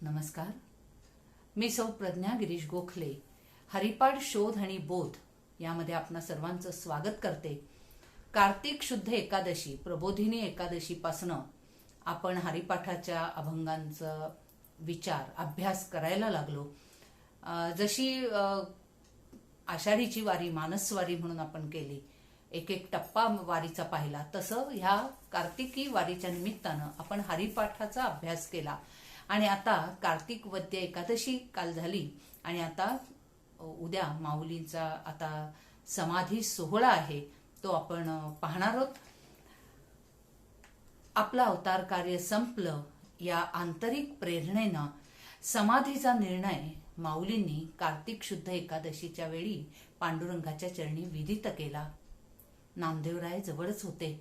नमस्कार. मी सौ प्रज्ञा गिरीश गोखले हरिपाठ शोध आणि बोध यामध्ये आपणा सर्वांचं स्वागत करते. कार्तिक शुद्ध एकादशी प्रबोधिनी एकादशीपासून आपण हरिपाठाच्या अभंगांचा विचार अभ्यास करायला लागलो. जशी आषाढीची वारी मानसवारी म्हणून आपण केली, एक एक टप्पा वारीचा पाहिला, तसं ह्या कार्तिकी वारीच्या निमित्तानं आपण हरिपाठाचा अभ्यास केला. आणि आता कार्तिक वद्य एकादशी काल झाली आणि आता उद्या माऊलींचा आता समाधी सोहळा आहे, तो आपण पाहणार आहोत. आपलं अवतार कार्य संपलं या आंतरिक प्रेरणेनं समाधीचा निर्णय माऊलींनी कार्तिक शुद्ध एकादशीच्या वेळी पांडुरंगाच्या चरणी विधित केला. नामदेवराय जवळच होते.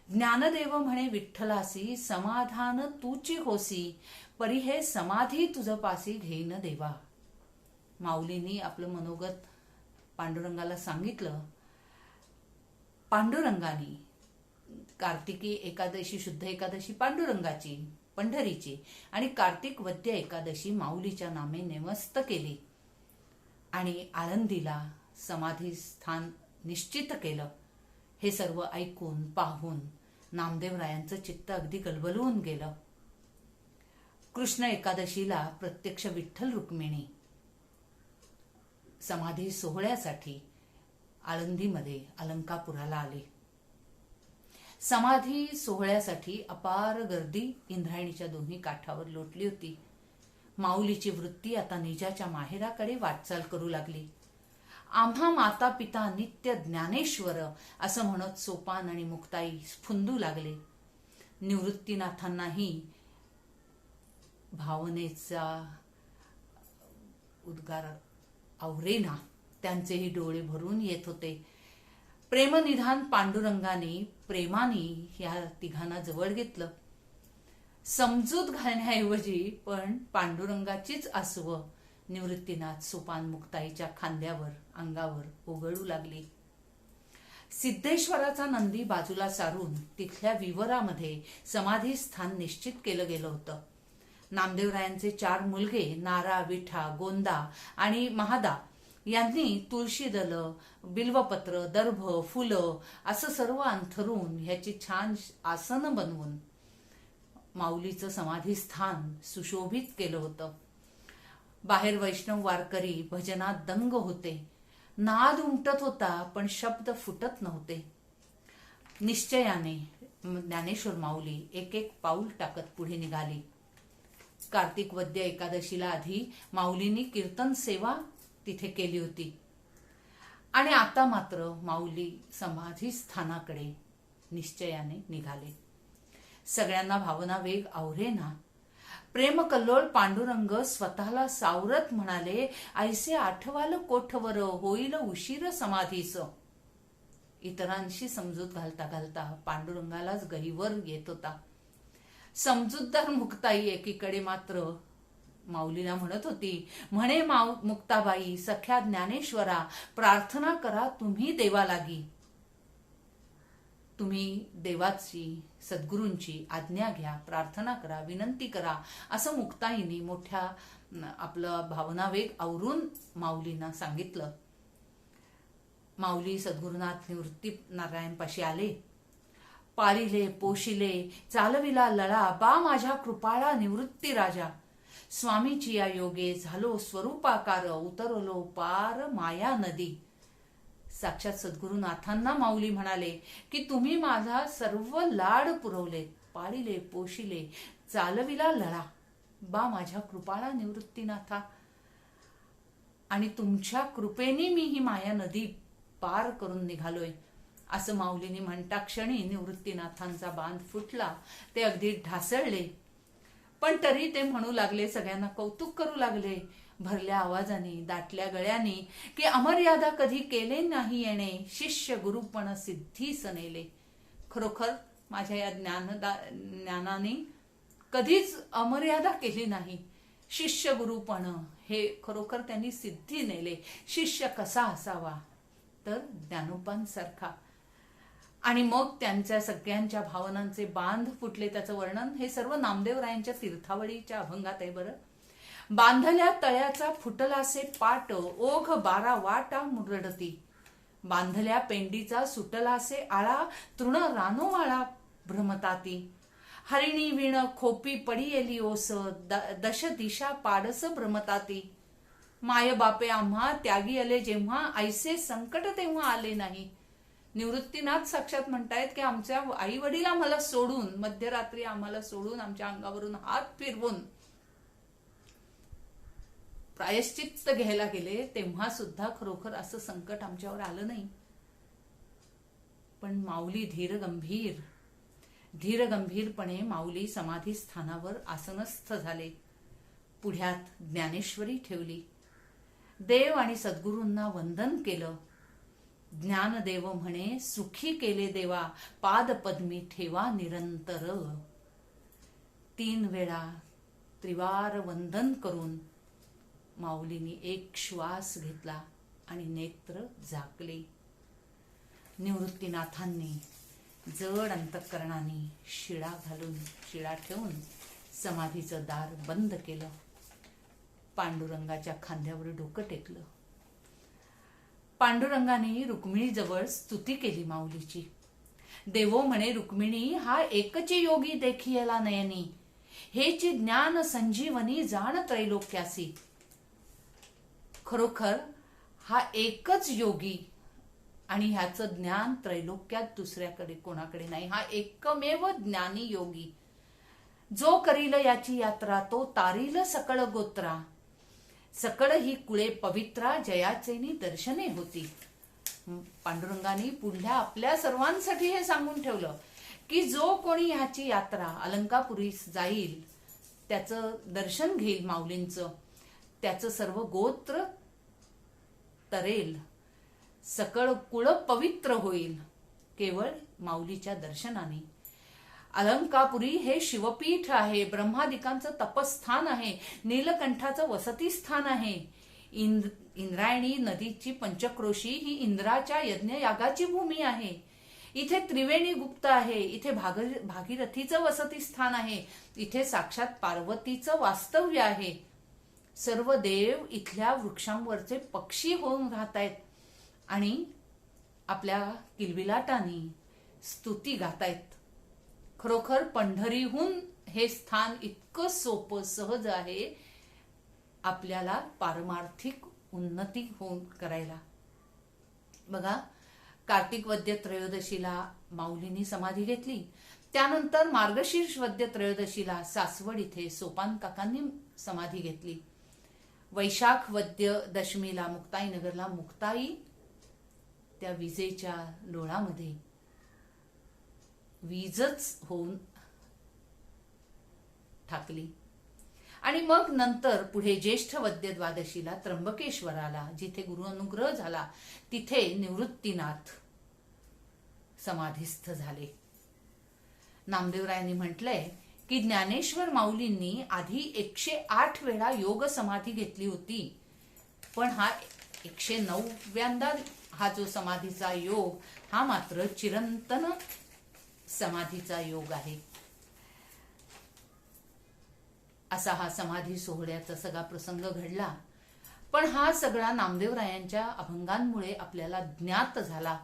ज्ञानदेव म्हणे विठ्ठलासी, समाधान तूची होसी, परी हे समाधी तुझ पासी घेईन देवा. माऊलींनी आपलं मनोगत पांडुरंगाला सांगितलं. पांडुरंगानी कार्तिकी एकादशी शुद्ध एकादशी पांडुरंगाची पंढरीची आणि कार्तिक वद्य एकादशी माऊलीच्या नामे नेमस्त केली आणि आळंदीला समाधी स्थान निश्चित केलं. हे सर्व ऐकून पाहून नामदेवरायांचं चित्त अगदी गलबलून गेलं. कृष्ण एकादशीला प्रत्यक्ष विठ्ठल रुक्मिणी समाधी सोहळ्यासाठी आळंदीमध्ये अलंकापुराला आले. समाधी सोहळ्यासाठी अपार गर्दी इंद्रायणीच्या दोन्ही काठावर लोटली होती. माऊलीची वृत्ती आता निजाच्या माहेराकडे वाटचाल करू लागली. आम्हा माता पिता नित्य ज्ञानेश्वर असं म्हणत सोपान आणि मुक्ताई स्फुंदू लागले. निवृत्तीनाथांनाही भावनेचा उद्गार आवरेना, त्यांचेही डोळे भरून येत होते. प्रेमनिधान पांडुरंगाने प्रेमाने या तिघांना जवळ घेतलं. समजूत घालण्याऐवजी पण पांडुरंगाचीच आसव निवृत्तीनाथ सोपान मुक्ताईच्या खांद्यावर अंगावर ओघळू लागली. सिद्धेश्वराचा नंदी बाजूला सारून तिथल्या विवरामध्ये समाधी स्थान निश्चित केलं गेलं होतं. नामदेवरायांचे 4 मुलगे नारा, विठा, गोंदा आणि महादा यांनी तुळशी दल, बिल्वपत्र, दर्भ, फुलं असं सर्व अंथरून ह्याची छान आसन बनवून माऊलीचं समाधी स्थान सुशोभित केलं होतं. बाहेर वैष्णव वारकरी भजनात दंग होते. नाद उमटत होता पण शब्द फुटत नव्हते. निश्चयाने ज्ञानेश्वर माऊली एक एक पाऊल टाकत पुढे निघाली. कार्तिक वद्य एकादशीला आधी माऊलींनी कीर्तन सेवा तिथे केली होती आणि आता मात्र माऊली समाधी स्थानाकडे निश्चयाने निघाले. सगळ्यांना भावना वेग आवरेना. प्रेम कल्लोळ पांडुरंग स्वतःला सावरत म्हणाले, ऐसे आठवाल कोठवर होईल उशीर समाधीस. इतरांशी समजूत घालता घालता पांडुरंगालाच गहिवर येत होता. समजूतदार मुक्ताई एकीकडे मात्र माऊलीला म्हणत होती, म्हणे मुक्ताबाई, सख्या ज्ञानेश्वरा, प्रार्थना करा तुम्ही देवा लागी. तुम्ही देवाची सद्गुरूंची आज्ञा घ्या, प्रार्थना करा, विनंती करा असं मुक्ताईनी मोठ्या आपलं भावनावेग आवरून माऊलींना सांगितलं. माऊली सद्गुरुनाथ निवृत्ती नारायणपाशी आले. पाळिले पोशिले चालविला लळा, बा माझ्या कृपाळा निवृत्ती राजा. स्वामीची या योगे झालो स्वरूपाकार, उतरलो पार माया नदी. साक्षात सद्गुरुनाथांना माऊली म्हणाले की तुम्ही माझा सर्व लाड पुरवले, पाळिले पोशिले चालविला लळा, बा माझ्या कृपाळा निवृत्तीनाथा, आणि तुमच्या कृपेने मी ही माया नदी पार करून निघालोय असं माऊलीने म्हणता क्षणी निवृत्तीनाथांचा बांध फुटला. ते अगदी ढासळले, पण तरी ते म्हणू लागले, सगळ्यांना कौतुक करू लागले भरल्या आवाजाने, दाटल्या गळ्याने, की अमर्यादा कधी केले नाही येणे, शिष्य गुरुपण सिद्धीस नेले. खरोखर माझ्या या ज्ञानाने कधीच अमर्यादा केली नाही. शिष्य गुरुपण हे खरोखर त्यांनी सिद्धी नेले. शिष्य कसा असावा तर ज्ञानोबांसारखा. आणि मग त्यांच्या सगळ्यांच्या भावनांचे बांध फुटले. त्याचं वर्णन हे सर्व नामदेवरायांच्या तीर्थावळीच्या अभंगात आहे. बरं, बांधल्या तळ्याचा फुटलासे पाट, ओघ 12 वाटा मुरडती. बांधल्या पेंडीचा सुटलासे आळा, तृण रानोवाळा भ्रमताती. हरिणी विण खोपी पडियेली ओस, दश दिशा पाडस भ्रमताती. माय बापे आम्हा त्यागी आले जेव्हा, ऐसे संकट तेव्हा आले नाही. निवृत्तीनाथ साक्षात म्हणतायत की आमच्या आई वडील आम्हाला सोडून, मध्यरात्री आम्हाला सोडून, आमच्या अंगावरून हात फिरवून प्रायश्चित्त घ्यायला गेले, तेव्हा सुद्धा खरोखर असं संकट आमच्यावर आलं नाही. पण माऊली धीरगंभीरपणे माऊली समाधी स्थानावर आसनस्थ झाले. पुढ्यात ज्ञानेश्वरी ठेवली. देव आणि सद्गुरूंना वंदन केलं. ज्ञानदेव म्हणे सुखी केले देवा, पाद पद्मी ठेवा निरंतर. 3 वेळा त्रिवार वंदन करून माऊलींनी एक श्वास घेतला आणि नेत्र झाकले. निवृत्तीनाथांनी जड अंतःकरणाने शिळा ठेवून समाधीचं दार बंद केलं. पांडुरंगाच्या खांद्यावर डोकं टेकलं. पांडुरंगाने रुक्मिणीजवळ स्तुती केली माऊलीची. देवो म्हणे रुक्मिणी हा एकची योगी देखियला नयनी, हेची ज्ञान संजीवनी जाण त्रैलोक्यासी. खरोखर हा एकच योगी आणि ह्याचं ज्ञान त्रैलोक्यात दुसऱ्याकडे कोणाकडे नाही. हा एकमेव ज्ञानी योगी. जो करील याची यात्रा, तो तारील सकळ गोत्रा. सकळ ही कुळे पवित्रा, जयाचेनी दर्शने होती. पांडुरंगाने पुढल्या आपल्या सर्वांसाठी हे सांगून ठेवलं की जो कोणी ह्याची यात्रा अलंकापुरीस जाईल, त्याचं दर्शन घेईल माऊलींचं, त्याचं सर्व गोत्र तरेल, सकळ कुळ पवित्र होईल केवळ माऊलीच्या दर्शनाने. अलंकापुरी हे शिवपीठ आहे, ब्रह्मादिकांचं तपस्थान आहे, नीलकंठाचं वसतिस्थान आहे. इंद्रायणी नदीची पंचक्रोशी ही इंद्राच्या यज्ञयागाची भूमी आहे. इथे त्रिवेणी गुप्त आहे, इथे भागीरथीचं वसतिस्थान आहे, इथे साक्षात पार्वतीचं वास्तव्य आहे. सर्व देव इथल्या वृक्षांवरचे पक्षी होऊन राहत आहेत आणि आपल्या किलबिलाटाने स्तुती गातायत. खरोखर पंढरीहून हे स्थान इतकं सोपं सहज आहे आपल्याला पारमार्थिक उन्नती होऊन करायला. बघा, कार्तिक वद्य त्रयोदशीला माऊलींनी समाधी घेतली. त्यानंतर मार्गशीर्ष वद्य त्रयोदशीला सासवड इथे सोपान काकांनी समाधी घेतली. वैशाख वद्य दशमीला मुक्ताईनगरला मुक्ताई त्या विजेच्या लोळामध्ये वीजच होऊन ठाकली. आणि मग नंतर पुढे ज्येष्ठ वद्य द्वादशीला त्र्यंबकेश्वराला, जिथे गुरु अनुग्रह झाला, तिथे निवृत्तीनाथ समाधीस्थ झाले. नामदेवरायांनी म्हटलंय की ज्ञानेश्वर माऊलींनी आधी 108 वेळा योग समाधी घेतली होती, पण हा 109व्यांदा हा जो समाधीचा योग हा मात्र चिरंतन समाधीचा योग आहे. असा हा समाधी सोहळ्याचा सगळा प्रसंग घडला. पण हा सगळा नामदेवरायांच्या अभंगांमुळे आपल्याला ज्ञात झाला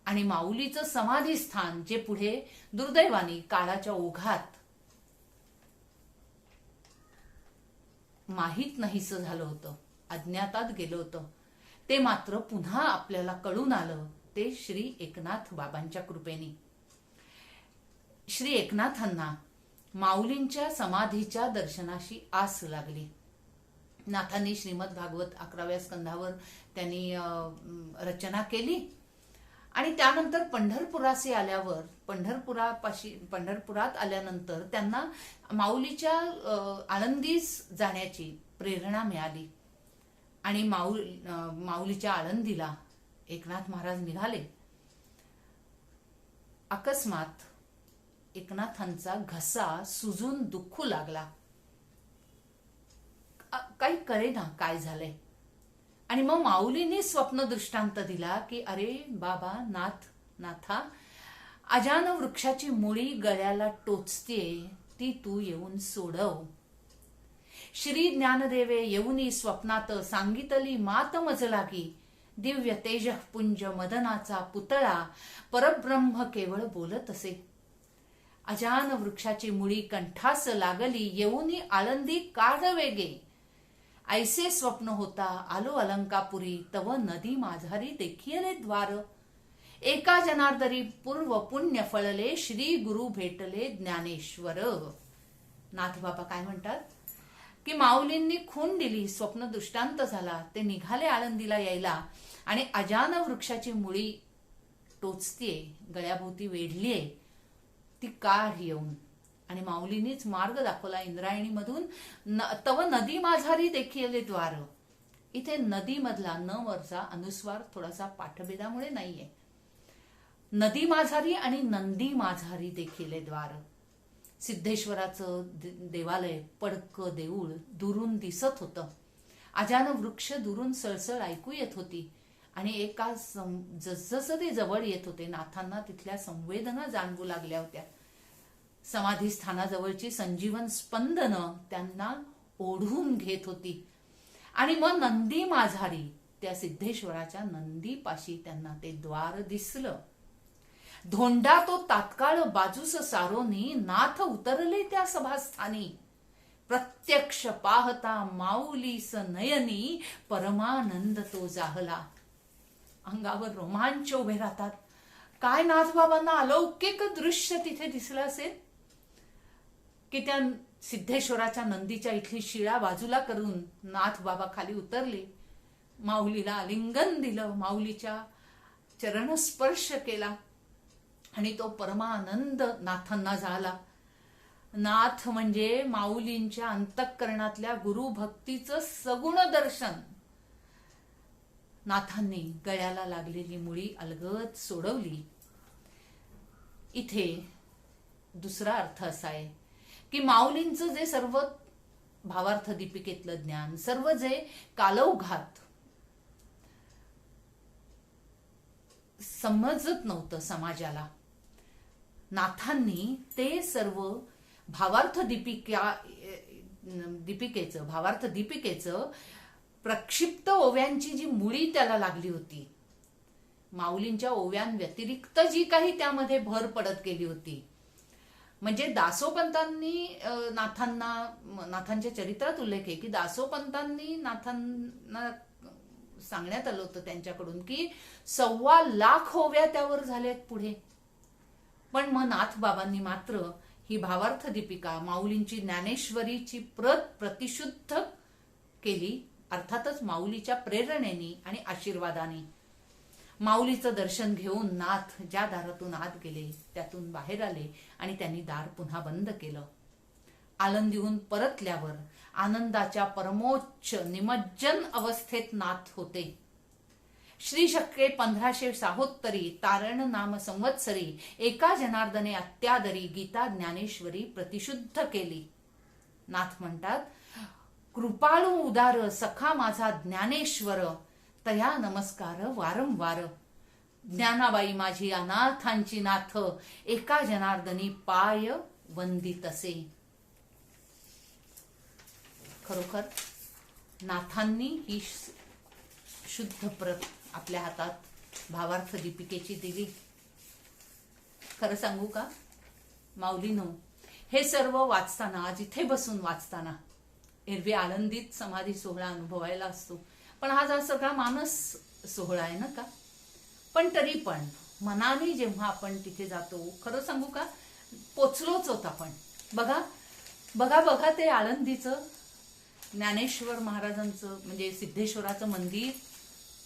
आणि माऊलीचं समाधी स्थान जे पुढे दुर्दैवाने काळाच्या ओघात माहीत नाहीसं झालं होतं, अज्ञातात गेलं होतं, ते मात्र पुन्हा आपल्याला कळून आलं. ते श्री एकनाथ बाबांच्या कृपेने. श्री एकनाथांना माऊलींच्या समाधीच्या दर्शनाशी आस लागली. नाथांनी श्रीमद भागवत 11व्या स्कंधावर त्यांनी रचना केली आणि त्यानंतर पंढरपुराचे आल्यावर पंढरपुरात आल्यानंतर त्यांना माऊलीच्या आळंदीस जाण्याची प्रेरणा मिळाली आणि माऊलीच्या आळंदीला एकनाथ महाराज निघाले. अकस्मात एकनाथांचा घसा सुजून दुखू लागला. काही कळेना काय झालंय. आणि मग माऊलीने स्वप्न दृष्टांत दिला की अरे बाबा नाथा, अजान वृक्षाची मुळी गळ्याला टोचतेय, ती तू येऊन सोडव. श्री ज्ञानदेवे येऊनी स्वप्नात, सांगितली मात मज लागी. दिव्य तेज पुंज मदनाचा पुतळा, परब्रह्म केवळ बोलत असे. अजान वृक्षाची मुळी कंठास लागली, येऊनी आळंदी काढ वेगे. ऐसे स्वप्न होता आलो अलंकापुरी, तव नदी माझारी देखिले द्वार. एका जनार्दरी पूर्व पुण्य फळले, श्री गुरु भेटले ज्ञानेश्वर. नाथबाबा काय म्हणतात की माऊलींनी खून दिली, स्वप्न दृष्टांत झाला, ते निघाले आळंदीला यायला आणि अजान वृक्षाची मुळी टोचतीये, गळ्याभोवती वेढलीये, ती काढ येऊन. आणि माऊलींनीच मार्ग दाखवला इंद्रायणीमधून, तव नदी माझारी देखील द्वार. इथे नदी मधला न वरचा अनुस्वार थोडासा पाठभेदामुळे नाहीये. नदी माझारी आणि नंदी माझारी देखील द्वार. सिद्धेश्वराचं देवालय, पडकं देऊळ दुरून दिसत होतं. अजान वृक्ष दुरून सळसळ ऐकू येत होती. आणि एका जसजसं ते जवळ येत होते, नाथांना तिथल्या संवेदना जाणवू लागल्या होत्या. समाधी स्थानाजवळची संजीवन स्पंदनं त्यांना ओढून घेत होती. आणि मग नंदी माझारी, त्या सिद्धेश्वराच्या नंदीपाशी त्यांना ते द्वार दिसलं. धोंडा तो तात्काळ बाजूस सारोनी, नाथ उतरले त्या सभास्थानी. प्रत्यक्ष पाहता माऊलीस नयनी, परमानंद तो जाहला. अंगावर रोमांच उभे राहतात. काय नाथबाबांना अलौकिक दृश्य तिथे दिसलं असेल की त्या सिद्धेश्वराच्या नंदीच्या इथली शिळा बाजूला करून नाथबाबा खाली उतरले, माऊलीला आलिंगन दिलं, माऊलीच्या चरणस्पर्श केला आणि तो परमानंद नाथांना झाला. नाथ म्हणजे माऊलींच्या अंतःकरणातल्या गुरुभक्तीचं सगुण दर्शन. नाथांनी गळ्याला लागलेली मुळी अलगद सोडवली. इथे दुसरा अर्थ असा आहे की माऊलींचं जे सर्व भावार्थ दीपिकेतलं ज्ञान, सर्व जे कालौघात समजत नव्हतं समाजाला, नाथांनी ते सर्व भावार्थ दीपिकेचं प्रक्षिप्त ओव्यांची जी मुळी त्याला लागली होती, माऊलींच्या ओव्यांव्यतिरिक्त जी काही त्यामध्ये भर पडत गेली होती. म्हणजे दासोपंतांनी नाथांच्या चरित्रात उल्लेख आहे की दासोपंतांनी नाथांना सांगण्यात आलं होतं त्यांच्याकडून की 1.25 ओव्या त्यावर झाल्यात पुढे. पण मग नाथबाबांनी मात्र ही भावार्थ दीपिका माऊलींची ज्ञानेश्वरीची प्रत प्रतिशुद्ध केली. अर्थातच माऊलीच्या प्रेरणेने आणि आशीर्वादाने. माऊलीचं दर्शन घेऊन नाथ ज्या दारातून आत गेले त्यातून बाहेर आले आणि त्यांनी दार पुन्हा बंद केलं. आळंदीहून परतल्यावर आनंदाच्या परमोच्च निमज्जन अवस्थेत नाथ होते. श्री शके 1576 तारण नाम संवत्सरी, एका जनार्दने अत्यादरी गीता ज्ञानेश्वरी प्रतिशुद्ध केली. नाथ म्हणतात, कृपाळू उदार सखा माझा ज्ञानेश्वर, तया नमस्कार वारंवार. ज्ञानाबाई माझी अनाथांची नाथ, एका जनार्दनी पाय वंदित असे. खरोखर नाथांनी ही शुद्ध प्रत आपल्या हातात भावार्थ दीपिकेची दिली. खरं सांगू का माऊलीनो, हे सर्व वाचताना, आज इथे बसून वाचताना, एरवी आळंदीत समाधी सोहळा अनुभवायला असतो, पण हा सगळा मानस सोहळा आहे ना का. पण तरी पण मनाने जेव्हा आपण तिथे जातो, खरं सांगू का पोचलोच होत आपण. बघा बघा बघा ते आळंदीचं ज्ञानेश्वर महाराजांचं म्हणजे सिद्धेश्वराचं मंदिर,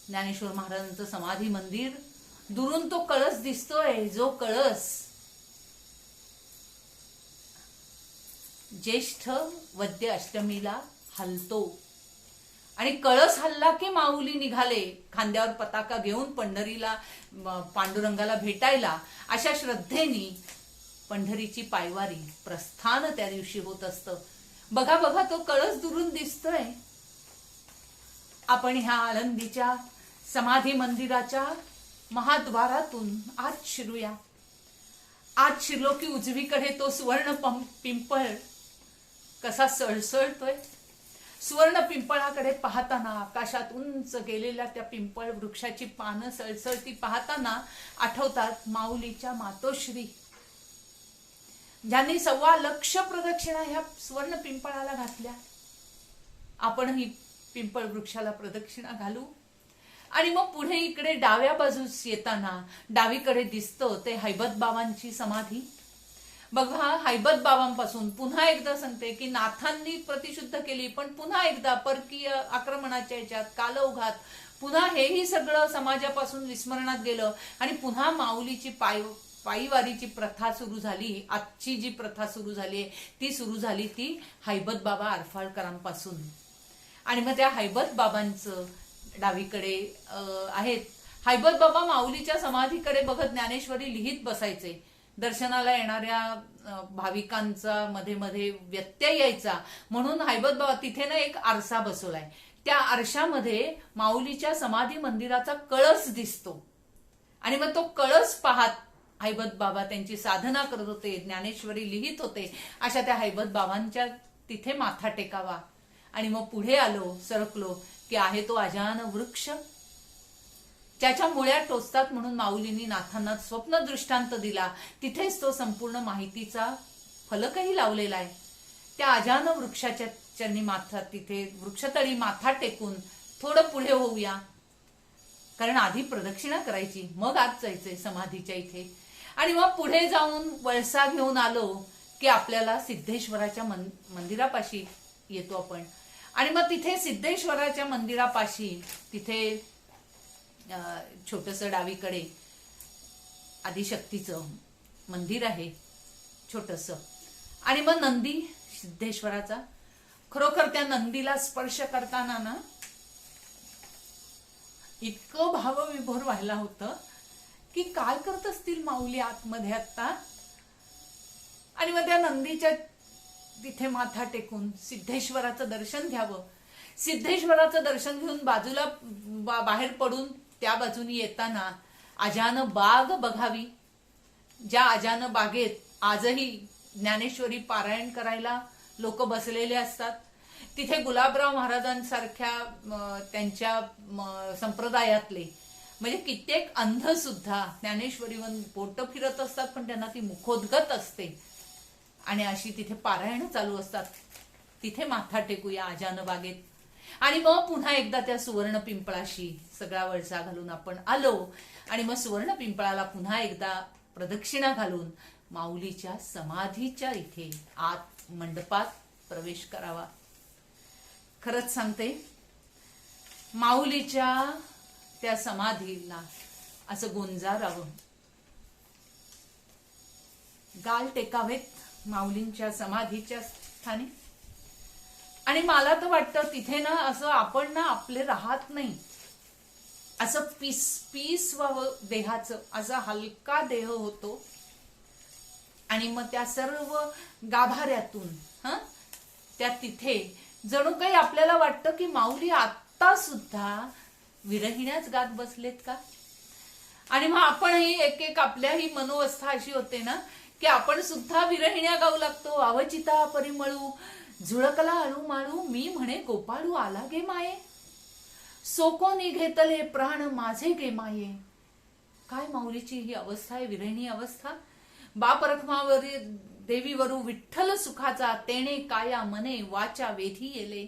ज्ञानेश्वर महाराजांचं समाधी मंदिर, दुरून तो कळस दिसतोय, जो कळस ज्येष्ठ वद्य अष्टमीला हलतो. आणि कळस हल्ला की माऊली निघाले खांद्यावर पताका घेऊन पंढरीला, पांडुरंगाला भेटायला. अशा श्रद्धेने पंढरीची पायवारी प्रस्थान त्या दिवशी होत असतं. बघा बघा तो कळस दुरून दिसतोय. आपण ह्या आळंदीच्या समाधी मंदिराच्या महाद्वारातून आत शिरूया. आज शिरलो की उजवीकडे तो सुवर्ण पिंपळ कसा सळसळतोय. सुवर्ण पिंपळाकडे पाहताना आकाशात उंच गेलेल्या त्या पिंपळ वृक्षाची पानं सळसळती पाहताना आठवतात माऊलीच्या मातोश्री, ज्यांनी 1.25 लाख प्रदक्षिणा ह्या सुवर्ण पिंपळाला घातल्या. आपणही पिंपळ वृक्षाला प्रदक्षिणा घालू. आणि मग पुढे इकडे डाव्या बाजूस येताना डावीकडे दिसतं ते हैबत बाबांची समाधी. बघा, हैबत बाबांपासून पुन्हा एकदा सांगते की नाथांनी प्रतिशुद्ध केली, पण पुन्हा एकदा परकीय आक्रमणाच्या याच्यात कालौघात पुन्हा हेही सगळं समाजापासून विस्मरणात गेलं आणि पुन्हा माऊलीची पायीवारीची प्रथा सुरू झाली. आजची जी प्रथा सुरू झाली ती सुरू झाली ती हैबत बाबा आरफाळकरांपासून. आणि मग त्या हैबत बाबांचं डावीकडे आहेत. हैबत बाबा माऊलीच्या समाधीकडे बघत ज्ञानेश्वरी लिहित बसायचे. दर्शनाला येणाऱ्या भाविकांचा मध्ये मध्ये व्यत्यय यायचा म्हणून हैबत बाबा तिथे ना एक आरसा बसवलाय. त्या आरशामध्ये माऊलीच्या समाधी मंदिराचा कळस दिसतो. आणि मग तो कळस पाहत हैबत बाबा त्यांची साधना करत होते, ज्ञानेश्वरी लिहित होते. अशा त्या हैबत बाबांच्या तिथे माथा टेकावा. आणि मग पुढे आलो, सरकलो की आहे तो अजान वृक्ष, ज्याच्या मुळ्या टोचतात म्हणून माऊलींनी नाथांना स्वप्न दृष्टांत दिला. तिथेच तो संपूर्ण माहितीचा फलकही लावलेला आहे. त्या अजान वृक्षाच्या चरणी माथा, तिथे वृक्षतळी माथा टेकून थोडं पुढे होऊया, कारण आधी प्रदक्षिणा करायची मग आत जायचंय समाधीच्या इथे. आणि मग पुढे जाऊन वळसा घेऊन आलो की आपल्याला सिद्धेश्वराच्या मंदिरापाशी येतो आपण. आणि मग तिथे सिद्धेश्वराच्या मंदिरापाशी तिथे छोटंसं डावीकडे आदिशक्तीचं मंदिर आहे छोटंसं. आणि मग नंदी सिद्धेश्वराचा, खरोखर त्या नंदीला स्पर्श करताना ना इतकं भावविभोर व्हायला होतं की काय करत असतील माऊली आतमध्ये आता. आणि मग त्या नंदीच्या तिथे माथा टेकून सिद्धेश्वराचं दर्शन घ्यावं. सिद्धेश्वराचं दर्शन घेऊन बाजूला बाहेर पडून त्या बाजूनी येताना अजान बाग बघावी. ज्या अजान बागेत आजही ज्ञानेश्वरी पारायण करायला लोक बसलेले असतात. तिथे गुलाबराव महाराजांसारख्या त्यांच्या संप्रदायातले म्हणजे कित्येक अंध सुद्धा ज्ञानेश्वरीवर पोट फिरत असतात, पण त्यांना ती मुखोद्गत असते. आणि अशी तिथे पारायण चालू असतात. तिथे माथा टेकूया अजान बागेत. आणि मग पुन्हा एकदा त्या सुवर्ण पिंपळाशी सगळा वळसा घालून आपण आलो. आणि मग सुवर्ण पिंपळाला पुन्हा एकदा प्रदक्षिणा घालून माऊलीच्या समाधीच्या इथे आत मंडपात प्रवेश करावा. खरंच सांगते, माऊलीच्या त्या समाधीला असं गोंजारावं, गाल टेकावेत माऊलींच्या समाधीच्या स्थानी. आणि मला तर वाटतं तिथे ना असं आपण ना आपले राहत नाही, असं पीस व्हावं देहाचं, असा हलका देह होतो. आणि मग त्या सर्व गाभाऱ्यातून त्या तिथे जणू काही आपल्याला वाटतं की माऊली आता सुद्धा विरहिण्याच गात बसलेत का. आणि मग आपणही एक आपल्याही मनोवस्था अशी होते ना की आपण सुद्धा विरहिण्या गाऊ लागतो. अवचिता परिमळू झुळकला अळू माळू, मी म्हणे गोपाळू आला गे माये, सोकोनी घेतले प्राण माझे गे माये. काय माऊलीची ही अवस्था आहे, विरहिणी अवस्था. बाप रखमावर देवीवरू विठ्ठल सुखाचा, तेणे काया मने वाचा वेधी येले.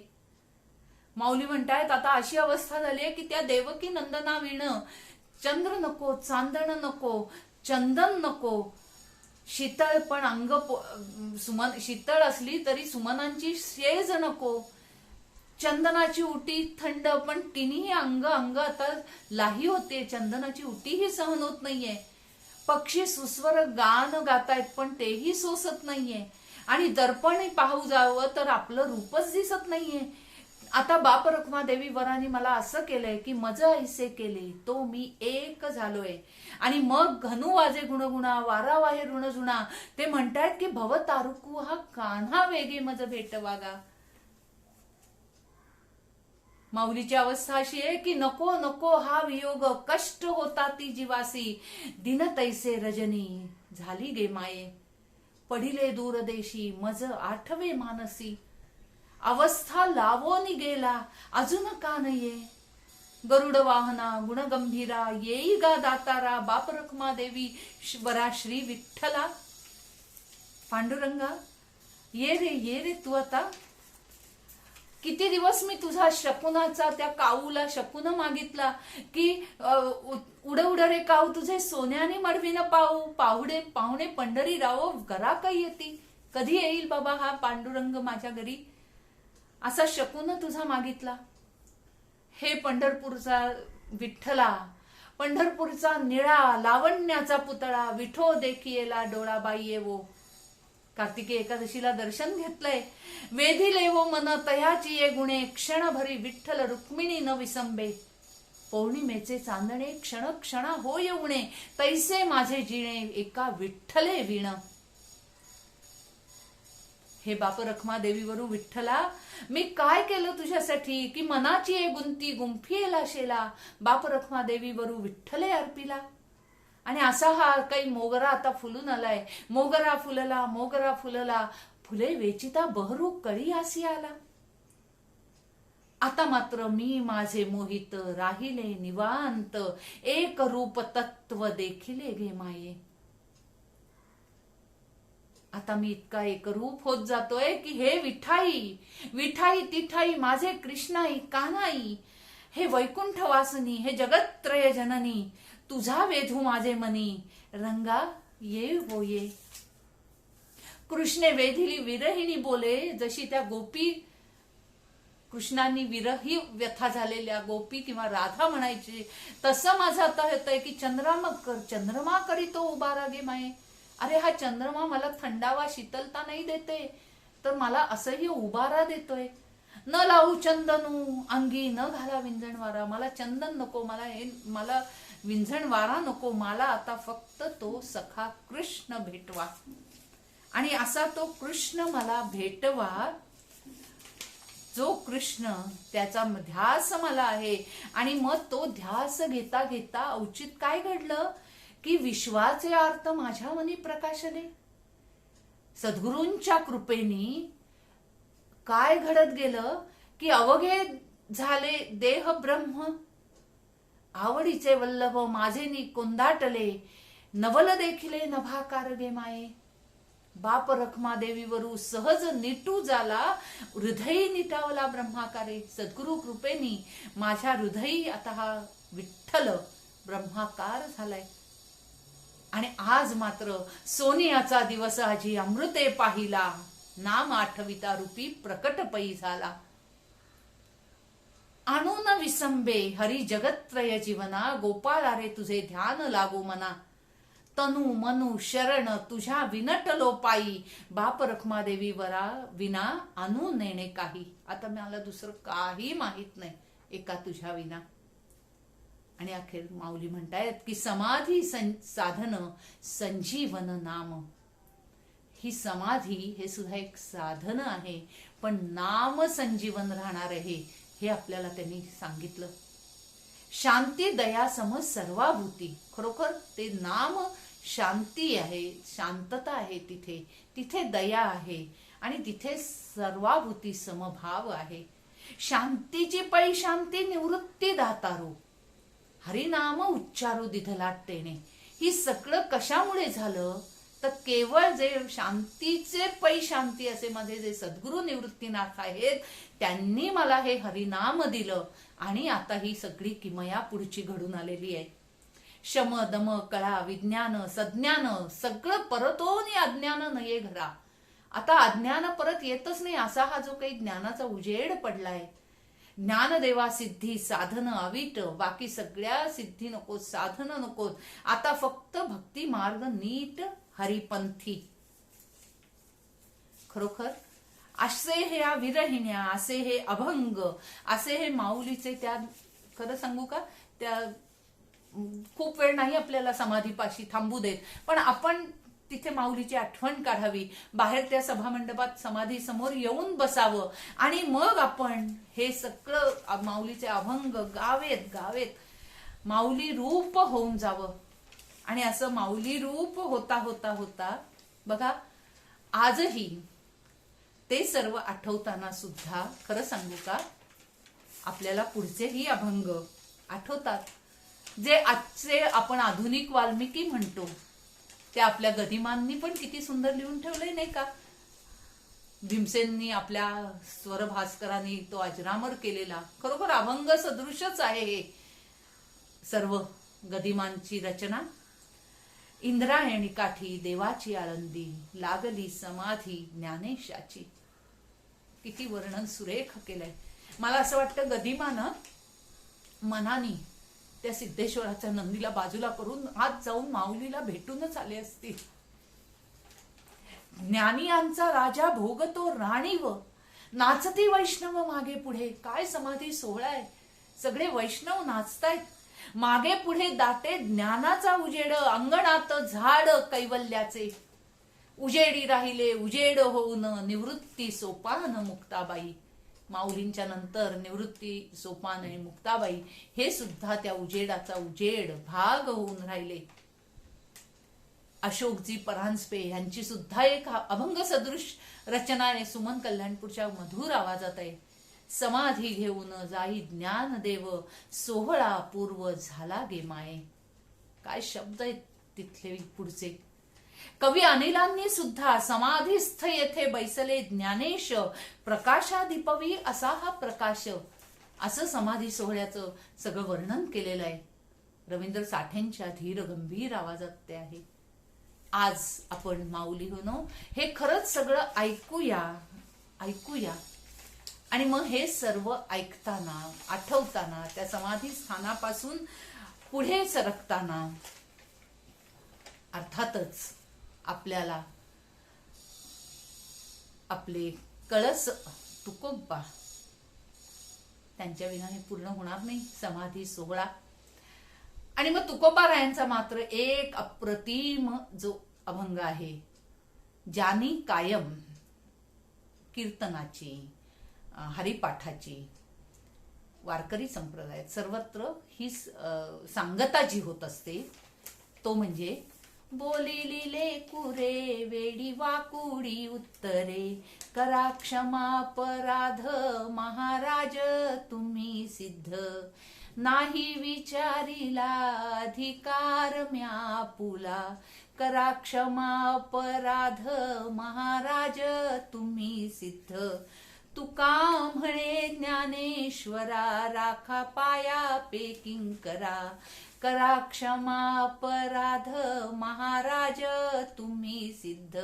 माऊली म्हणतायत आता अशी अवस्था झाली आहे की त्या देवकी नंदना विण चंद्र नको, चांदण नको, चंदन नको, शीतळ पण अंग सुमन, शीतळ असली तरी सुमनांची शेज नको, चंदनाची उटी थंड पण तिन्ही अंग आता लाही होते, चंदनाची उटीही सहन होत नाहीये. पक्षी सुस्वर गान गातायत पण तेही सोसत नाहीये. आणि दर्पण पाहू जावं तर आपलं रूपच दिसत नाहीये. आता बाप रखमादेवी वराने मला असं केलंय की मज ऐसे केले तो मी एक झालोय. आणि मग घनु वाजे गुणगुणा वारा वाहे ऋणजुणा, ते म्हणतायत की भव तारुकू हा कान्हा वेगे मज भेटवागा. माऊलीची अवस्था अशी आहे की नको हा वियोग, कष्ट होता ती जीवासी, दिन तैसे रजनी झाली गे माये, पडिले दूरदेशी मज आठवे मानसी, अवस्था लावोनी गेला अजून का नये, गरुड वाहना गुणगंभीरा येई गा दातारा, बाप रखमा देवी वरा श्री विठ्ठला. पांडुरंगा ये रे तू आता. किती दिवस मी तुझा शकुनाचा त्या काऊला शकुन मागितला की उड रे काऊ तुझे सोन्याने मडविन पाऊ, पाहुणे पंढरी राव घरा काही येती. कधी येईल बाबा हा पांडुरंग माझ्या घरी, असा शकुन तुझा मागितला. हे पंढरपूरचा विठ्ठला, पंढरपूरचा निळा लावण्याचा पुतळा, विठो देखियेला डोळाबाई येवो. कार्तिकी एकादशीला दर्शन घेतलंय. वेधी लेवो मन तयाची ये गुणे, क्षणभरी विठ्ठल रुक्मिणी न विसंबे. पौर्णिमेचे चांदणे क्षण क्षणा होय उणे, तैसे माझे जिणे एका विठ्ठले विण. हे बाप रखमा देवीवरू विठ्ठला, मी काय केलं तुझ्यासाठी की मनाची ये गुंती गुंफियेला शेला, बाप रखमा देवीवरू विठ्ठले अर्पिला. आणि असा हा काही मोगरा आता फुलून आलाय. मोगरा फुलला, फुले वेचिता बहरू कळी आसी आला. आता मात्र मी माझे मोहित राहिले निवांत, एक रूप तत्व देखिले गे माये. आता मी इतका एकरूप होत जातोय की हे विठाई तिठाई माझे कृष्णाई कान्हाई, हे वैकुंठ वासनी, हे जगत्त्रय जननी, तुझा वेधू माझे मनी, रंगा ये हो ये. कृष्णे वेधिली विरहिणी बोले, जशी त्या गोपी कृष्णांनी विरही व्यथा झालेल्या गोपी किंवा राधा म्हणायची, तसं माझं आता होतंय की चंद्रमा करीतो उभारा गे माये. अरे हा चंद्रमा मला थंडावा शीतलता नाही देते, तर मला असंही उभारा देतोय. न लावू चंदनू अंगी न घाला विंजण वारा, मला चंदन नको, मला विंझण वारा नको, मला आता फक्त तो सखा कृष्ण भेटवा. आणि असा तो कृष्ण मला भेटवा, जो कृष्ण त्याचा ध्यास मला आहे. आणि मग तो ध्यास घेता घेता औचित काय घडलं की विश्वाचे अर्थ माझ्या मनी प्रकाशले. सद्गुरूंच्या कृपेनी काय घडत गेलं की अवघे झाले देह ब्रह्म, आवडीचे वल्लभ माझे नी कोंदाटले, नवल देखिले नभाकार गे माये. बाप रखमा देवीवरू सहज निटू झाला, हृदयी निटावला ब्रह्माकारे. सद्गुरु कृपेनी माझ्या हृदयी आता हा विठ्ठल ब्रह्माकार झालाय. आणि आज मात्र सोनियाचा दिवस आजी अमृते पाहिला, नाम आठविता रूपी प्रकट पै झाला. आणू न विसंबे हरी जगत्त्रय जीवना, गोपाळा रे तुझे ध्यान लागो मना. तनु मनु शरण तुझ्या विनटलो पायी, बाप रखमा देवी वरा विना आणू नेणे काही. आता मला दुसरं काही माहित नाही एका तुझ्या विना. आणि अखेर माऊली म्हणतायत की समाधी साधन संजीवन नाम. ही समाधी हे सुद्धा एक साधन आहे, पण नाम संजीवन राहणार आहे हे आपल्याला त्यांनी सांगितलं. शांती दया सम सर्वाभूती, खरोखर ते नाम शांती आहे, शांतता आहे, तिथे दया आहे आणि तिथे सर्वाभूती समभाव आहे. शांतीची पै शांती निवृत्ती दातारो, हरिनाम उच्चारू दिधलाटेने. ही सगळं कशामुळे झालं तर केवळ जे शांतीचे पै शांती असे माझे जे सद्गुरु निवृत्तीनाथ आहेत त्यांनी मला हे हरिनाम दिलं. आणि आता ही सगळी किमया पुढची घडून आलेली आहे. शम दम कळा विज्ञान सज्ञान सगळं परतोनी अज्ञान नये घरा. आता अज्ञान परत येतच नाही, असा हा जो काही ज्ञानाचा उजेड पडलाय. ज्ञानदेवा सिद्धी साधन अवीट, बाकी सगळ्या सिद्धी नको, साधन नको, आता फक्त भक्ती मार्ग नीट हरिपंथी. खरोखर असे हे विरहिण्या, असे हे अभंग, असे हे माऊलीचे त्या, खरं सांगू का, त्या खूप वेळ नाही आपल्याला समाधीपाशी थांबू देत, पण आपण तिथे माऊलीची आठवण काढावी. बाहेर त्या सभामंडपात समाधी समोर येऊन बसावं आणि मग आपण हे सगळं माऊलीचे अभंग गावेत माऊली रूप होऊन जावं. आणि असं माऊली रूप होता होता होता बघा आजही ते सर्व आठवताना सुद्धा खरं सांगू का आपल्याला पुढचेही अभंग आठवतात, जे आजचे आपण आधुनिक वाल्मिकी म्हणतो ते आपल्या गदिमांनी पण किती सुंदर लिहून ठेवलंय नाही का. भीमसेननी आपल्या स्वरभास्करांनी तो अजरामर केलेला खरोखर अभंग सदृशच आहे हे सर्व गदिमांची रचना. इंद्रायणी काठी देवाची आळंदी लागली समाधी ज्ञानेशाची. किती वर्णन सुरेख केलंय. मला असं वाटतं गदिमानं मनानी त्या सिद्धेश्वराच्या नंदीला बाजूला करून आज जाऊन माऊलीला भेटूनच आले असतील. ज्ञानियांचा राजा भोगतो राणीव नाचती वैष्णव मागे पुढे. काय समाधी सोहळा आहे. सगळे वैष्णव नाचतायत. मागे पुढे दाटे ज्ञानाचा उजेड अंगणात झाड कैवल्याचे. उजेडी राहिले उजेड होऊन निवृत्ती सोपान मुक्ताबाई. माऊलींच्या नंतर निवृत्ती सोपान आणि मुक्ताबाई हे सुद्धा त्या उजेडाचा उजेड भाग होऊन राहिले. अशोकजी परांजपे यांची सुद्धा एक अभंग सदृश रचना आहे. सुमन कल्याणपूरच्या मधुर आवाजात आहे. समाधी घेऊन जाई ज्ञानदेव सोहळा पूर्व झाला गे माये. काय शब्द आहेत तिथले पुढचे. कवी अनिलांनी सुद्धा समाधीस्थ येथे बैसले ज्ञानेश प्रकाशा दीपवी असा हा प्रकाश असं समाधी सोहळ्याचं सगळं वर्णन केलेलं आहे. रवींद्र साठेंच्या धीर गंभीर आवाजात ते आहे. आज आपण माऊली होनो हे खरंच सगळं ऐकूया आणि मग हे सर्व ऐकताना आठवताना त्या समाधी स्थानापासून पुढे सरकताना अर्थातच आपल्याला आपले कळस तुकोबा त्यांच्या विना हे पूर्ण होणार नाही समाधी सोहळा. आणि मग तुकोबारायांचा मात्र एक अप्रतिम जो अभंग आहे. ज्यानी कायम कीर्तनाची हरिपाठाची वारकरी संप्रदायात सर्वत्र ही सांगता जी होत असते तो म्हणजे बोलिली लेकुरे वेडी वाकुडी उत्तरे करा क्षमा अपराध महाराज तुम्ही सिद्ध नाही विचारिला अधिकार म्या पुला करा क्षमा अपराध महाराज तुम्ही सिद्ध तुका म्हणे ज्ञानेश्वरा राखा पाया पे किंकरा करा क्षमा अपराध महाराज तुम्ही सिद्ध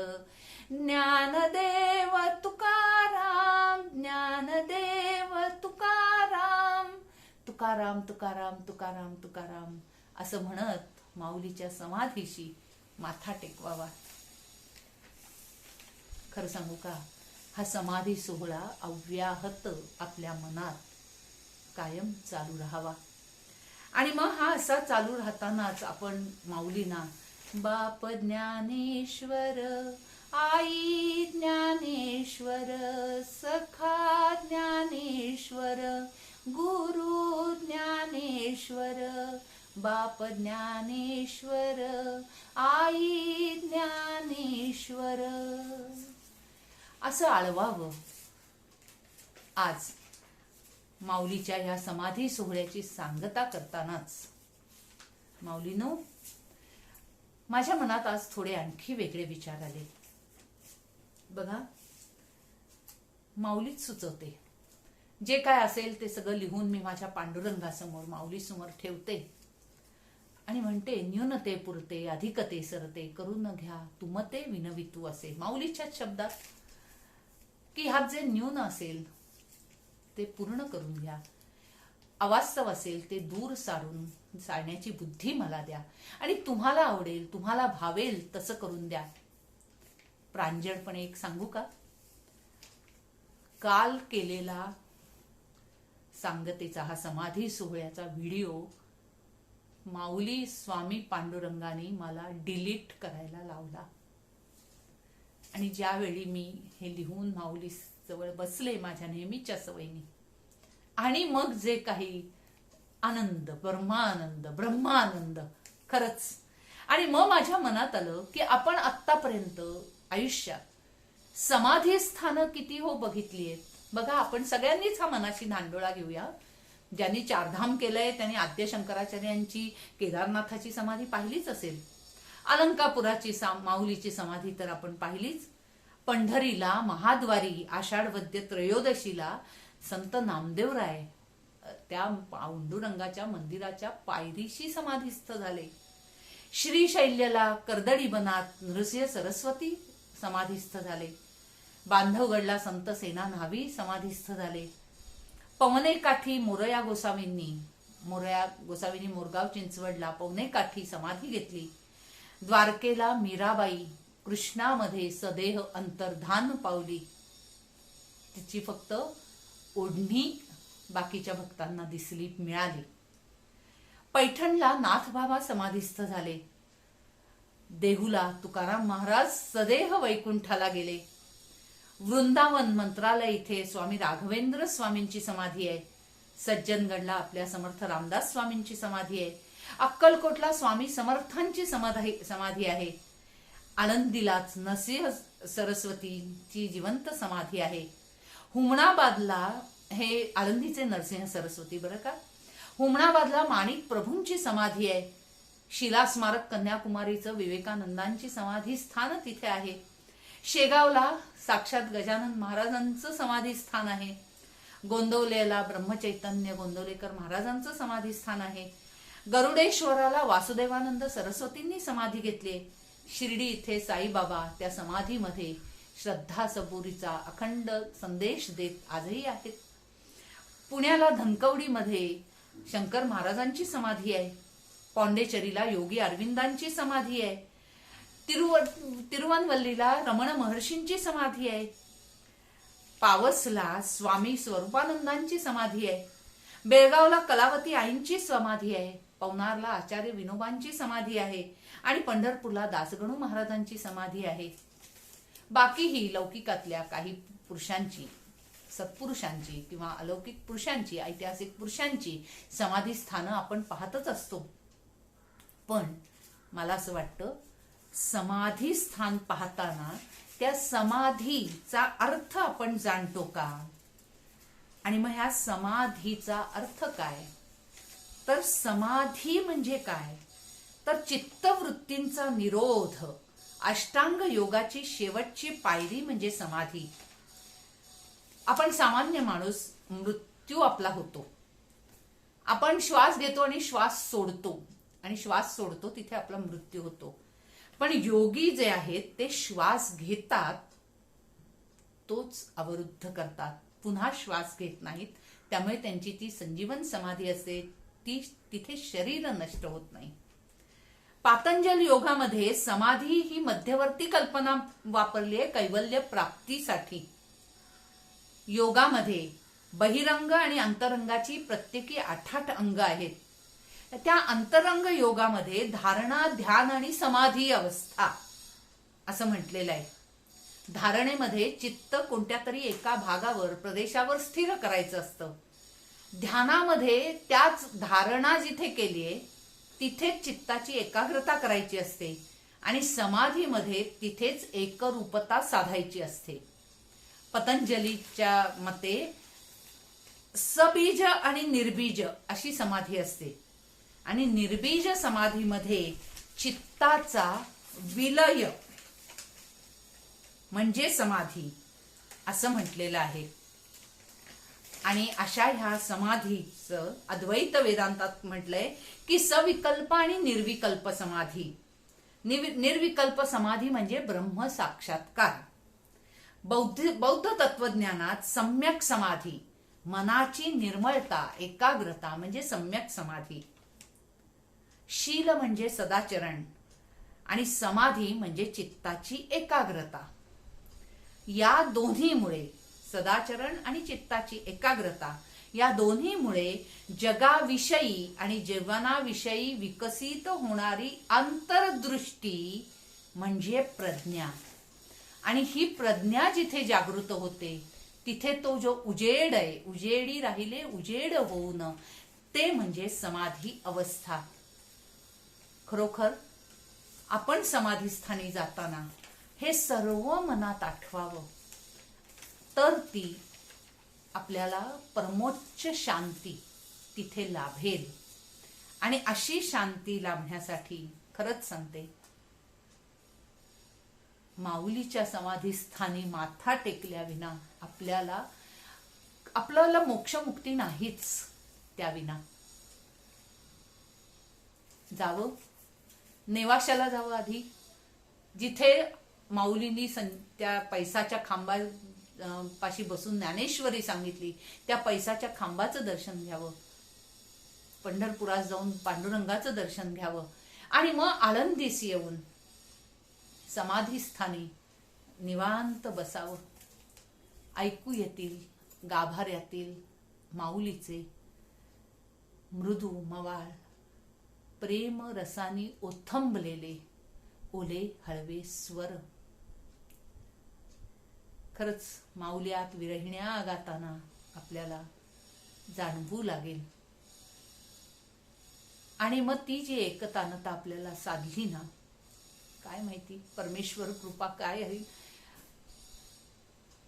ज्ञानदेव तुकाराम ज्ञानदेव तुकाराम तुकाराम तुकाराम तुकाराम तुकाराम असं म्हणत माऊलीच्या समाधीशी माथा टेकवावा. खरं सांगू का हा समाधी सोहळा अव्याहत आपल्या मनात कायम चालू राहावा. आणि मग हा असा चालू राहतानाच आपण माऊलींना बाप ज्ञानेश्वर आई ज्ञानेश्वर सखा ज्ञानेश्वर गुरु ज्ञानेश्वर बाप ज्ञानेश्वर आई ज्ञानेश्वर असं आळवावं. आज माऊलीच्या ह्या समाधी सोहळ्याची सांगता करतानाच माऊलीनो माझ्या मनात आज थोडे आणखी वेगळे विचार आले. बघा माऊलीच सुचवते. जे काय असेल ते सगळं लिहून मी माझ्या पांडुरंगासमोर माऊली समोर ठेवते आणि म्हणते न्यूनते पुरते अधिकते सरते करून घ्या तुमते विनवितू असे. माऊलीच्याच शब्दात की ह्यात जे न्यून असेल ते पूर्ण करून घ्या. अवास्तव असेल ते दूर सारण्याची बुद्धी मला द्या आणि तुम्हाला आवडेल तुम्हाला भावेल तसं करून द्या. प्रांजळपणे एक सांगू का काल केलेला सांगतेचा हा समाधी सोहळ्याचा व्हिडिओ माऊली स्वामी पांडुरंगाने मला डिलीट करायला लावला. आणि ज्यावेळी मी हे लिहून माऊली जवळ बसले माझ्या नेहमीच्या सवयीने आणि मग जे काही आनंद ब्रह्मानंद खरंच आणि मग माझ्या मनात आलं की आपण आत्तापर्यंत आयुष्यात समाधी स्थानं किती हो बघितली आहेत बघा. आपण सगळ्यांनीच हा मनाशी धांडोळा घेऊया. ज्यांनी चारधाम केलंय त्यांनी आद्य शंकराचार्यांची केदारनाथाची समाधी पाहिलीच असेल. अलंकापुराची माऊलीची समाधी तर आपण पाहिलीच. पंढरीला महाद्वारी आषाढ वद्य त्रयोदशीला संत नामदेवराय त्या पांडुरंगाच्या मंदिराच्या पायरीशी समाधीस्थ झाले. श्रीशैल्यला कर्दळी बनात नृसिंह सरस्वती समाधीस्थ झाले. बांधवगडला संत सेना न्हावी समाधीस्थ झाले. पवने काठी मोरया गोसावींनी मोरगाव चिंचवडला पवने काठी समाधी घेतली. द्वारकेला मीराबाई कृष्णामध्ये सदेह अंतर्धान पावली. तिची फक्त ओढणी बाकीच्या भक्तांना दिसली मिळाली. पैठणला नाथबाबा समाधीस्थ झाले. देहूला तुकाराम महाराज सदेह वैकुंठाला गेले. वृंदावन मंत्रालय इथे स्वामी राघवेंद्र स्वामींची समाधी आहे. सज्जनगडला आपल्या समर्थ रामदास स्वामींची समाधी आहे. अक्कलकोटला स्वामी समर्थांची समाधी आहे. आळंदीलाच नरसिंह सरस्वतीची जिवंत समाधी आहे. हुमणाबादला हे आळंदीचे नरसिंह सरस्वती बरं का. हुमणाबादला माणिक प्रभूंची समाधी आहे. शिला स्मारक कन्याकुमारीचं विवेकानंदांची समाधी स्थान तिथे आहे. शेगावला साक्षात गजानन महाराजांचं समाधी स्थान आहे. गोंदवलेला ब्रह्मचैतन्य गोंदवलेकर महाराजांचं समाधी स्थान आहे. गरुडेश्वराला वासुदेवानंद सरस्वतींनी समाधी घेतली. शिर्डी इथे साईबाबा त्या समाधीमध्ये श्रद्धा सबुरीचा अखंड संदेश देत आजही आहेत. पुण्याला धनकवडीमध्ये शंकर महाराजांची समाधी आहे. पॉंडेचेरीला योगी अरविंदांची समाधी आहे. तिरुवनवल्लीला रमण महर्षींची समाधी आहे. पावसला स्वामी स्वरूपानंदांची समाधी आहे. बेळगावला कलावती आईंची समाधी आहे. पवनारला आचार्य विनोबांची समाधी आहे. आणि पंढरपूरला दासगणू महाराजांची समाधी आहे. बाकीही लौकिकातल्या काही पुरुषांची, सत्पुरुषांची किंवा अलौकिक पुरुषांची, ऐतिहासिक पुरुषांची समाधी स्थानं आपण पाहतच असतो. पण मला असं वाटतं समाधी स्थान पाहताना त्या समाधीचा अर्थ आपण जाणतो का? आणि मग ह्या समाधीचा अर्थ काय? तर समाधी म्हणजे काय? तर चित्तवृत्तींचा निरोध. अष्टांग योगाची शेवटची पायरी म्हणजे समाधी. आपण सामान्य माणूस, मृत्यू आपला होतो. आपण श्वास घेतो आणि श्वास सोडतो, आणि श्वास सोडतो तिथे आपला मृत्यू होतो. पण योगी जे आहेत ते श्वास घेतात तोच अवरुद्ध करतात, पुन्हा श्वास घेत नाहीत. त्यामुळे त्यांची ती संजीवन समाधी असते, ती तिथे शरीर नष्ट होत नाही. पातंजल योगामध्ये समाधी ही मध्यवर्ती कल्पना वापरली आहे कैवल्य प्राप्तीसाठी. योगामध्ये बहिरंग आणि अंतरंगाची प्रत्येकी 8 अंग आहेत. त्या अंतरंग योगामध्ये धारणा, ध्यान आणि समाधी अवस्था असं म्हटलेलं आहे. धारणेमध्ये चित्त कोणत्या तरी एका भागावर, प्रदेशावर स्थिर करायचं असतं. ध्यानामध्ये त्याच धारणा जिथे केलीये तिथेच चित्ताची एकाग्रता करायची असते. आणि समाधीमध्ये तिथेच एकरूपता साधायची असते. पतंजलीच्या मते सबीज आणि निर्बीज अशी समाधी असते. आणि निर्बीज समाधीमध्ये चित्ताचा विलय म्हणजे समाधी असं म्हटलेलं आहे. आणि अशा ह्या समाधीचं अद्वैत वेदांतात म्हटलंय की सविकल्प आणि निर्विकल्प समाधी. निर्विकल्प समाधी म्हणजे ब्रह्म साक्षात्कार. बौद्ध तत्वज्ञानात सम्यक समाधी, मनाची निर्मळता, एकाग्रता म्हणजे सम्यक समाधी. शील म्हणजे सदाचरण आणि समाधी म्हणजे चित्ताची एकाग्रता. या दोन्हीमुळे, सदाचरण आणि चित्ताची एकाग्रता, या दोन्हीमुळे जगाविषयी आणि जीवनाविषयी विकसित होणारी अंतर्दृष्टी म्हणजे प्रज्ञा. आणि ही प्रज्ञा जिथे जागृत होते तिथे तो जो उजेड आहे, उजेडी राहिले उजेड होऊन, ते म्हणजे समाधी अवस्था. खरोखर आपण समाधीस्थानी जाताना हे सर्व मनात आठवावं, तर ती आपल्याला परमोच्च शांती तिथे लाभेल. आणि अशी शांती लाभण्यासाठी खरंच सांगते, माऊलीच्या समाधीस्थानी माथा टेकल्याविना आपल्याला मोक्षमुक्ती नाहीच. त्याविना जावं, नेवाशाला जावं आधी, जिथे माऊलींनी त्या पैसाच्या खांबा पाशी बसून ज्ञानेश्वरी सांगितली, त्या पैसाच्या खांबाचं दर्शन घ्यावं. पंढरपुरात जाऊन पांडुरंगाचं दर्शन घ्यावं आणि मग आळंदीस येऊन समाधीस्थानी निवांत बसावं. ऐकू येतील गाभाऱ्यातील माऊलीचे मृदू मवाळ प्रेम रसानी ओथंबलेले ओले हळवे स्वर. खरंच माऊल्यात विरहिण्या गाताना आपल्याला जाणवू लागेल. आणि मग ती जी एकतानता आपल्याला साधली ना, काय माहिती परमेश्वर कृपा काय आहे.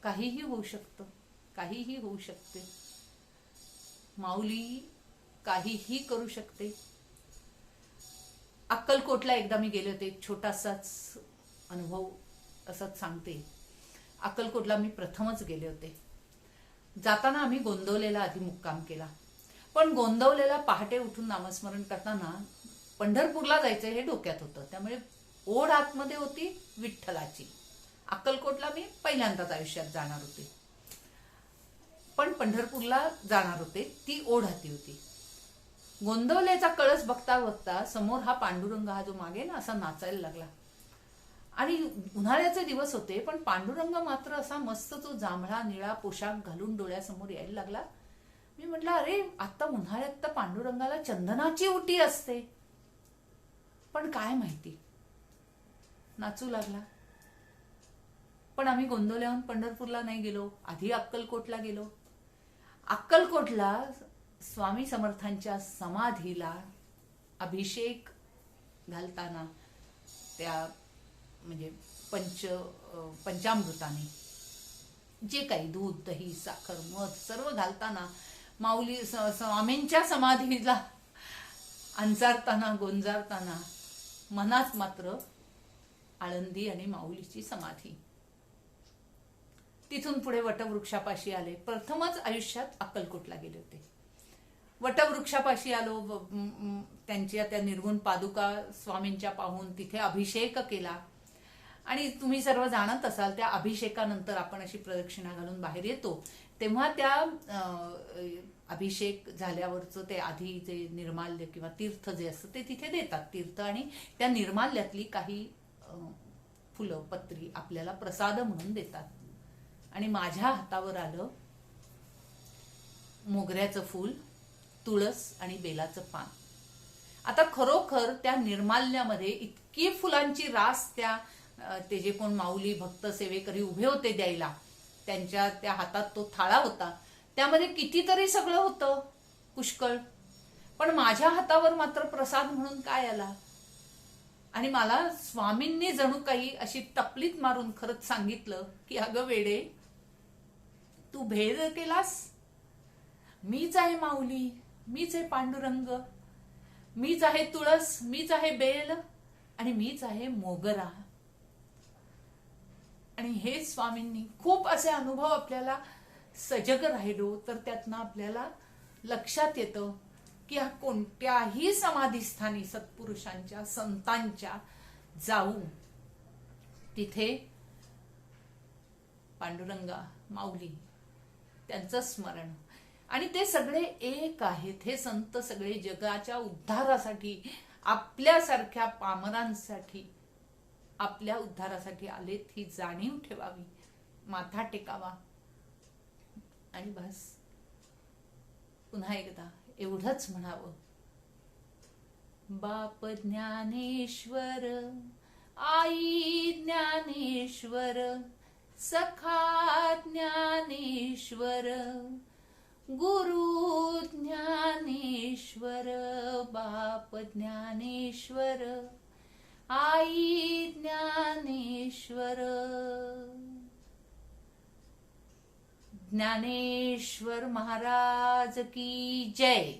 काहीही होऊ शकतं, काहीही होऊ शकते. माऊली काहीही करू शकते. अक्कलकोटला एकदा मी गेले होते, एक छोटासाच अनुभव असंच सांगते. अक्कलकोटला मी प्रथमच गेले होते. जाताना आम्ही गोंदवलेला आधी मुक्काम केला, पण गोंदवलेला पहाटे उठून नामस्मरण करताना पंढरपूरला जायचं हे डोक्यात होतं. त्यामुळे ओढ आतमध्ये होती विठ्ठलाची. अक्कलकोटला मी पहिल्यांदाच आयुष्यात जाणार होते, पण पंढरपूरला जाणार होते, ती ओढ हाती होती. गोंदवलेचा कळस बघता बघता समोर हा पांडुरंग, हा जो मागे ना असा नाचायला लागला. आणि उन्हाळ्याचे दिवस होते, पण पांडुरंग मात्र असा मस्त तो जांभळा निळा पोशाख घालून डोळ्यासमोर यायला लागला. मी म्हटलं, अरे आता उन्हाळ्यात तर पांडुरंगाला चंदनाची उटी असते, पण काय माहिती नाचू लागला. पण आम्ही गोंदवल्याहून पंढरपूरला नाही गेलो, आधी अक्कलकोटला गेलो. अक्कलकोटला स्वामी समर्थांच्या समाधीला अभिषेक घालताना त्या म्हणजे पंचामृताने जे काही दूध दही साखर मध सर्व घालताना माऊली स्वामींच्या समाधीला अंजारताना गोंजारताना मनात मात्र आळंदी आणि माऊलीची समाधी. तिथून पुढे वटवृक्षापाशी आले. प्रथमच आयुष्यात अक्कलकोटला गेले होते. वटवृक्षापाशी आलो, त्यांच्या त्या निर्गुण पादुका स्वामींच्या पाहून तिथे अभिषेक केला. आणि तुम्ही सर्व जाणत असाल, त्या अभिषेकानंतर आपण अशी प्रदक्षिणा घालून बाहेर येतो, तेव्हा त्या अभिषेक झाल्यावरचं ते आधी जे निर्माल्य किंवा तीर्थ जे असतं ते तिथे देतात. तीर्थ आणि त्या निर्माल्यातली काही फुलं पत्री आपल्याला प्रसाद म्हणून देतात. आणि माझ्या हातावर आलं मोगऱ्याचं फूल, तुळस आणि बेलाचं पान. आता खरोखर त्या निर्माल्यामध्ये इतकी फुलांची रास ते जे कोण माऊली भक्त सेवेकरी उभे होते द्यायला, त्यांच्या त्या हातात तो थाळा होता, त्यामध्ये कितीतरी सगळं होतं पुष्कळ. पण माझ्या हातावर मात्र प्रसाद म्हणून काय आला. आणि मला स्वामींनी जणू काही अशी टपलीत मारून खरंच सांगितलं की अगं वेडे, तू भेद केलास. मीच आहे माऊली, मीच आहे पांडुरंग, मीच आहे तुळस, मीच आहे बेल आणि मीच आहे मोगरा. आणि हे स्वामींनी खूप असे अनुभव आपल्याला सजग राहिलो तर त्यातनं आपल्याला लक्षात येतं की हा कोणत्याही समाधीस्थानी सत्पुरुषांच्या संतांच्या जाऊ, तिथे पांडुरंगा माऊली त्यांचं स्मरण. आणि ते सगळे एक आहेत. हे संत सगळे जगाच्या उद्धारासाठी, आपल्यासारख्या पामरांसाठी, आपल्या उद्धारासाठी आलेत, ही जाणीव ठेवावी, माथा टेकावा. आणि बस पुन्हा एकदा एवढंच म्हणावं, बाप ज्ञानेश्वर, आई ज्ञानेश्वर, सखा ज्ञानेश्वर, गुरु ज्ञानेश्वर, बाप ज्ञानेश्वर, आई ज्ञानेश्वर. ज्ञानेश्वर महाराज की जय.